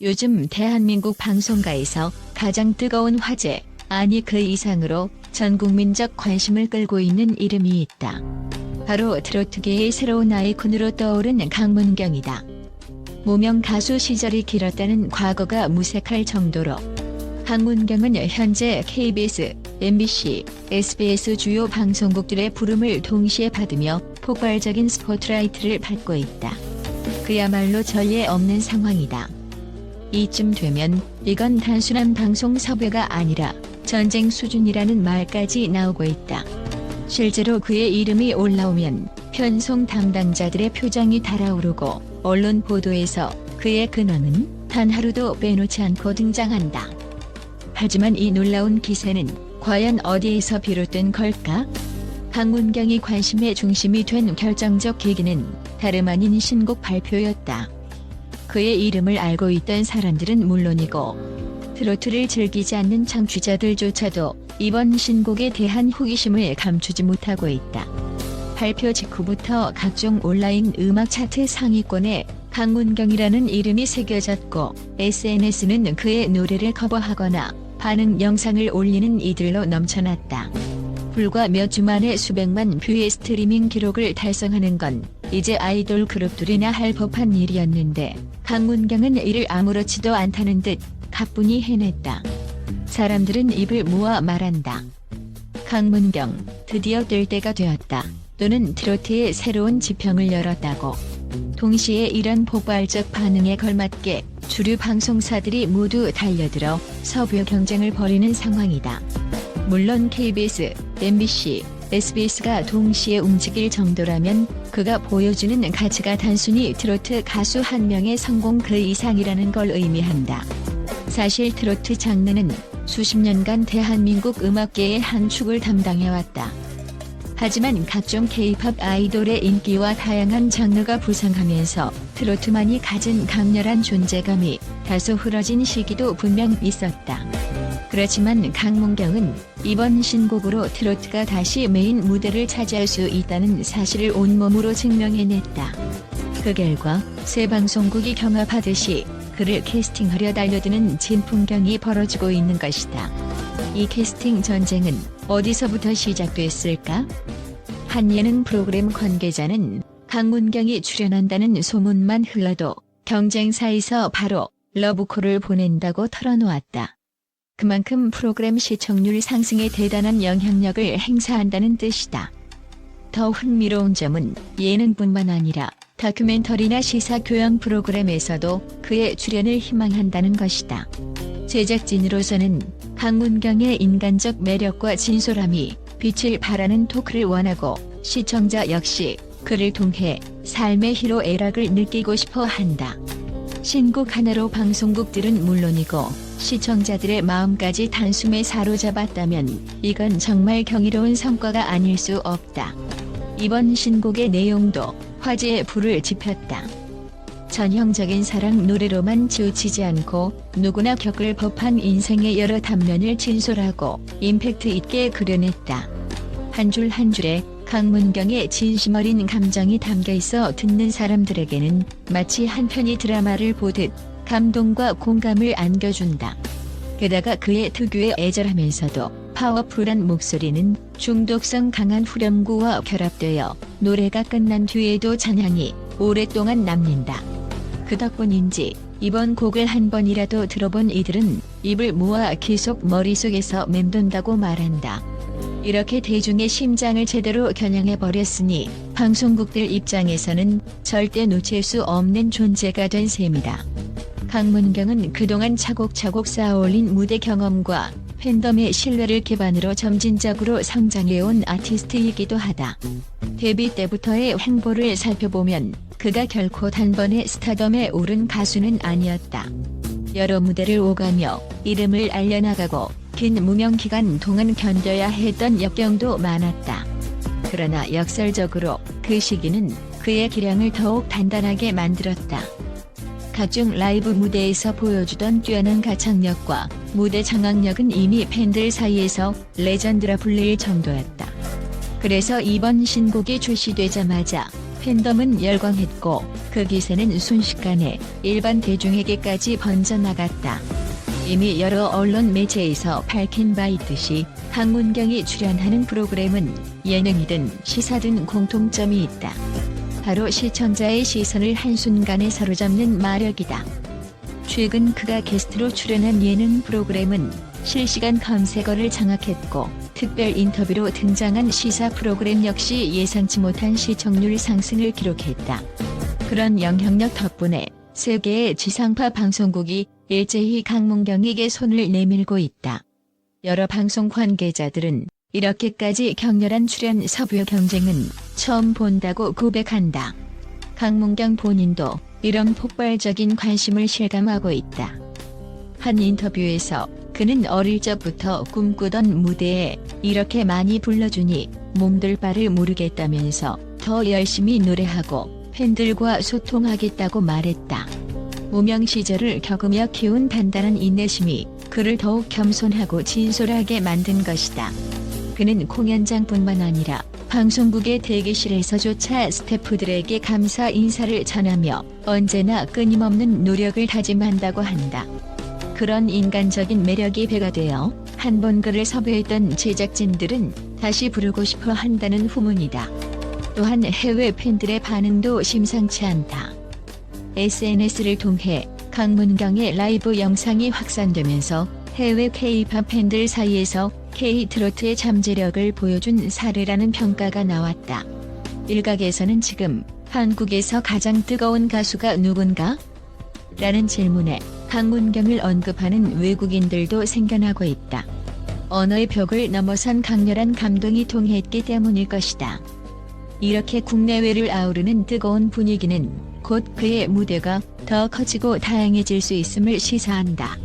요즘 대한민국 방송가에서 가장 뜨거운 화제, 아니 그 이상으로 전 국민적 관심을 끌고 있는 이름이 있다. 바로 트로트계의 새로운 아이콘으로 떠오른 강문경이다. 무명 가수 시절이 길었다는 과거가 무색할 정도로 강문경은 현재 KBS, MBC, SBS 주요 방송국들의 부름을 동시에 받으며 폭발적인 스포트라이트를 받고 있다. 그야말로 전례 없는 상황이다. 이쯤 되면 이건 단순한 방송 섭외가 아니라 전쟁 수준이라는 말까지 나오고 있다. 실제로 그의 이름이 올라오면 편송 담당자들의 표정이 달아오르고 언론 보도에서 그의 근황은 단 하루도 빼놓지 않고 등장한다. 하지만 이 놀라운 기세는 과연 어디에서 비롯된 걸까? 강문경이 관심의 중심이 된 결정적 계기는 다름 아닌 신곡 발표였다. 그의 이름을 알고 있던 사람들은 물론이고 트로트를 즐기지 않는 청취자들조차도 이번 신곡에 대한 호기심을 감추지 못하고 있다. 발표 직후부터 각종 온라인 음악 차트 상위권에 강문경이라는 이름이 새겨졌고 SNS는 그의 노래를 커버하거나 반응 영상을 올리는 이들로 넘쳐났다. 불과 몇 주 만에 수백만 뷰의 스트리밍 기록을 달성하는 건 이제 아이돌 그룹들이나 할 법한 일이었는데 강문경은 이를 아무렇지도 않다는 듯 가뿐히 해냈다. 사람들은 입을 모아 말한다. 강문경, 드디어 뜰 때가 되었다. 또는 트로트의 새로운 지평을 열었다고. 동시에 이런 폭발적 반응에 걸맞게 주류 방송사들이 모두 달려들어 섭외 경쟁을 벌이는 상황이다. 물론 KBS, MBC, SBS가 동시에 움직일 정도라면 그가 보여주는 가치가 단순히 트로트 가수 한 명의 성공 그 이상이라는 걸 의미한다. 사실 트로트 장르는 수십 년간 대한민국 음악계의 한 축을 담당해왔다. 하지만 각종 K-팝 아이돌의 인기와 다양한 장르가 부상하면서 트로트만이 가진 강렬한 존재감이 다소 흐려진 시기도 분명 있었다. 그렇지만 강문경은 이번 신곡으로 트로트가 다시 메인 무대를 차지할 수 있다는 사실을 온몸으로 증명해냈다. 그 결과 새 방송국이 경합하듯이 그를 캐스팅하려 달려드는 진풍경이 벌어지고 있는 것이다. 이 캐스팅 전쟁은 어디서부터 시작됐을까? 한 예능 프로그램 관계자는 강문경이 출연한다는 소문만 흘러도 경쟁사에서 바로 러브콜을 보낸다고 털어놓았다. 그만큼 프로그램 시청률 상승에 대단한 영향력을 행사한다는 뜻이다. 더 흥미로운 점은 예능뿐만 아니라 다큐멘터리나 시사 교양 프로그램에서도 그의 출연을 희망한다는 것이다. 제작진으로서는 강문경의 인간적 매력과 진솔함이 빛을 발하는 토크를 원하고 시청자 역시 그를 통해 삶의 희로애락을 느끼고 싶어 한다. 신곡 하나로 방송국들은 물론이고 시청자들의 마음까지 단숨에 사로잡았다면 이건 정말 경이로운 성과가 아닐 수 없다. 이번 신곡의 내용도 화제의 불을 지폈다. 전형적인 사랑 노래로만 치우치지 않고 누구나 겪을 법한 인생의 여러 단면을 진솔하고 임팩트 있게 그려냈다. 한 줄 한 줄에 강문경의 진심 어린 감정이 담겨 있어 듣는 사람들에게는 마치 한 편의 드라마를 보듯 감동과 공감을 안겨준다. 게다가 그의 특유의 애절하면서도 파워풀한 목소리는 중독성 강한 후렴구와 결합되어 노래가 끝난 뒤에도 잔향이 오랫동안 남는다. 그 덕분인지 이번 곡을 한 번이라도 들어본 이들은 입을 모아 계속 머릿속에서 맴돈다고 말한다. 이렇게 대중의 심장을 제대로 겨냥해버렸으니 방송국들 입장에서는 절대 놓칠 수 없는 존재가 된 셈이다. 강문경은 그동안 차곡차곡 쌓아올린 무대 경험과 팬덤의 신뢰를 기반으로 점진적으로 성장해온 아티스트이기도 하다. 데뷔 때부터의 행보를 살펴보면 그가 결코 단번에 스타덤에 오른 가수는 아니었다. 여러 무대를 오가며 이름을 알려나가고 긴 무명 기간 동안 견뎌야 했던 역경도 많았다. 그러나 역설적으로 그 시기는 그의 기량을 더욱 단단하게 만들었다. 각종 라이브 무대에서 보여주던 뛰어난 가창력과 무대 장악력은 이미 팬들 사이에서 레전드라 불릴 정도였다. 그래서 이번 신곡이 출시되자마자 팬덤은 열광했고 그 기세는 순식간에 일반 대중에게까지 번져나갔다. 이미 여러 언론 매체에서 밝힌 바 있듯이 강문경이 출연하는 프로그램은 예능이든 시사든 공통점이 있다. 바로 시청자의 시선을 한순간에 사로잡는 마력이다. 최근 그가 게스트로 출연한 예능 프로그램은 실시간 검색어를 장악했고 특별 인터뷰로 등장한 시사 프로그램 역시 예상치 못한 시청률 상승을 기록했다. 그런 영향력 덕분에 세계의 지상파 방송국이 일제히 강문경에게 손을 내밀고 있다. 여러 방송 관계자들은 이렇게까지 격렬한 출연 섭외 경쟁은 처음 본다고 고백한다. 강문경 본인도 이런 폭발적인 관심을 실감하고 있다. 한 인터뷰에서 그는 어릴 적부터 꿈꾸던 무대에 이렇게 많이 불러주니 몸둘 바를 모르겠다면서 더 열심히 노래하고 팬들과 소통하겠다고 말했다. 무명 시절을 겪으며 키운 단단한 인내심이 그를 더욱 겸손하고 진솔하게 만든 것이다. 그는 공연장뿐만 아니라 방송국의 대기실에서조차 스태프들에게 감사 인사를 전하며 언제나 끊임없는 노력을 다짐한다고 한다. 그런 인간적인 매력이 배가 되어 한 번 그를 섭외했던 제작진들은 다시 부르고 싶어 한다는 후문이다. 또한 해외 팬들의 반응도 심상치 않다. SNS를 통해 강문경의 라이브 영상이 확산되면서 해외 K-팝 팬들 사이에서 K-트로트의 잠재력을 보여준 사례라는 평가가 나왔다. 일각에서는 지금 한국에서 가장 뜨거운 가수가 누군가? 라는 질문에 강문경을 언급하는 외국인들도 생겨나고 있다. 언어의 벽을 넘어선 강렬한 감동이 통했기 때문일 것이다. 이렇게 국내외를 아우르는 뜨거운 분위기는 곧 그의 무대가 더 커지고 다양해질 수 있음을 시사한다.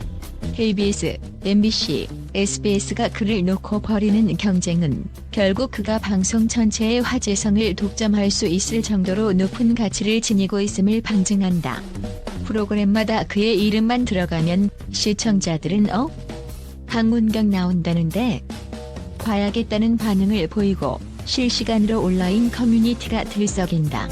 KBS, MBC, SBS가 그를 놓고 벌이는 경쟁은 결국 그가 방송 전체의 화제성을 독점할 수 있을 정도로 높은 가치를 지니고 있음을 방증한다. 프로그램마다 그의 이름만 들어가면 시청자들은 강문경 나온다는데? 봐야겠다는 반응을 보이고 실시간으로 온라인 커뮤니티가 들썩인다.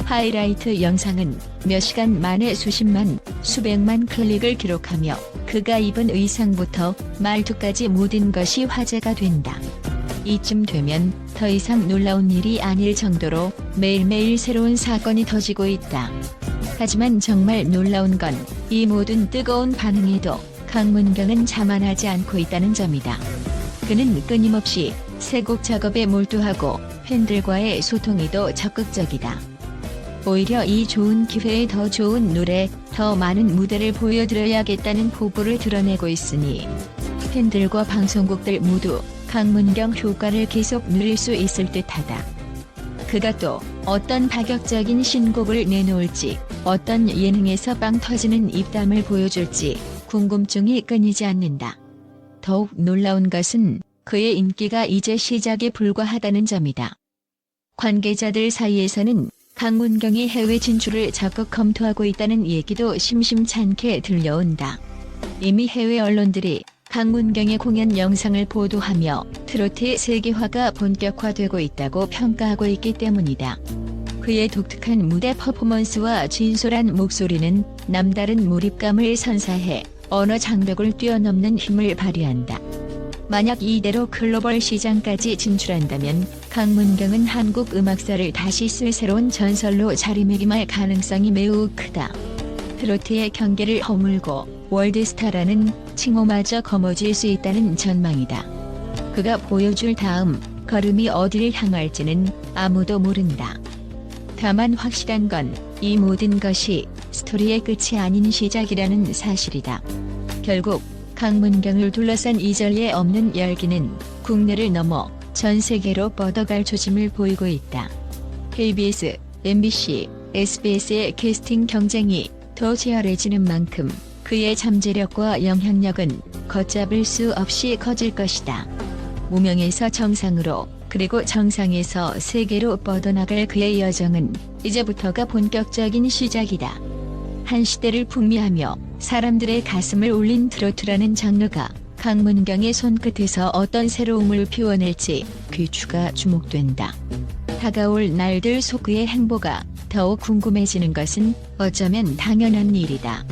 하이라이트 영상은 몇 시간 만에 수십만, 수백만 클릭을 기록하며 그가 입은 의상부터 말투까지 모든 것이 화제가 된다. 이쯤 되면 더 이상 놀라운 일이 아닐 정도로 매일매일 새로운 사건이 터지고 있다. 하지만 정말 놀라운 건 이 모든 뜨거운 반응에도 강문경은 자만하지 않고 있다는 점이다. 그는 끊임없이 새 곡 작업에 몰두하고 팬들과의 소통에도 적극적이다. 오히려 이 좋은 기회에 더 좋은 노래, 더 많은 무대를 보여드려야겠다는 포부를 드러내고 있으니 팬들과 방송국들 모두 강문경 효과를 계속 누릴 수 있을 듯하다. 그가 또 어떤 파격적인 신곡을 내놓을지, 어떤 예능에서 빵 터지는 입담을 보여줄지 궁금증이 끊이지 않는다. 더욱 놀라운 것은 그의 인기가 이제 시작에 불과하다는 점이다. 관계자들 사이에서는 강문경이 해외 진출을 적극 검토하고 있다는 얘기도 심심찮게 들려온다. 이미 해외 언론들이 강문경의 공연 영상을 보도하며 트로트의 세계화가 본격화되고 있다고 평가하고 있기 때문이다. 그의 독특한 무대 퍼포먼스와 진솔한 목소리는 남다른 몰입감을 선사해 언어 장벽을 뛰어넘는 힘을 발휘한다. 만약 이대로 글로벌 시장까지 진출한다면 강문경은 한국 음악사를 다시 쓸 새로운 전설로 자리매김할 가능성이 매우 크다. 트로트의 경계를 허물고 월드스타라는 칭호마저 거머쥘 수 있다는 전망이다. 그가 보여줄 다음 걸음이 어디를 향할지는 아무도 모른다. 다만 확실한 건 이 모든 것이 스토리의 끝이 아닌 시작이라는 사실이다. 결국 강문경을 둘러싼 이전에 없는 열기는 국내를 넘어 전 세계로 뻗어갈 조짐을 보이고 있다. KBS, MBC, SBS의 캐스팅 경쟁이 더 치열해지는 만큼 그의 잠재력과 영향력은 걷잡을 수 없이 커질 것이다. 무명에서 정상으로, 그리고 정상에서 세계로 뻗어나갈 그의 여정은 이제부터가 본격적인 시작이다. 한 시대를 풍미하며 사람들의 가슴을 울린 트로트라는 장르가 강문경의 손끝에서 어떤 새로움을 피워낼지 귀추가 주목된다. 다가올 날들 속 그의 행보가 더욱 궁금해지는 것은 어쩌면 당연한 일이다.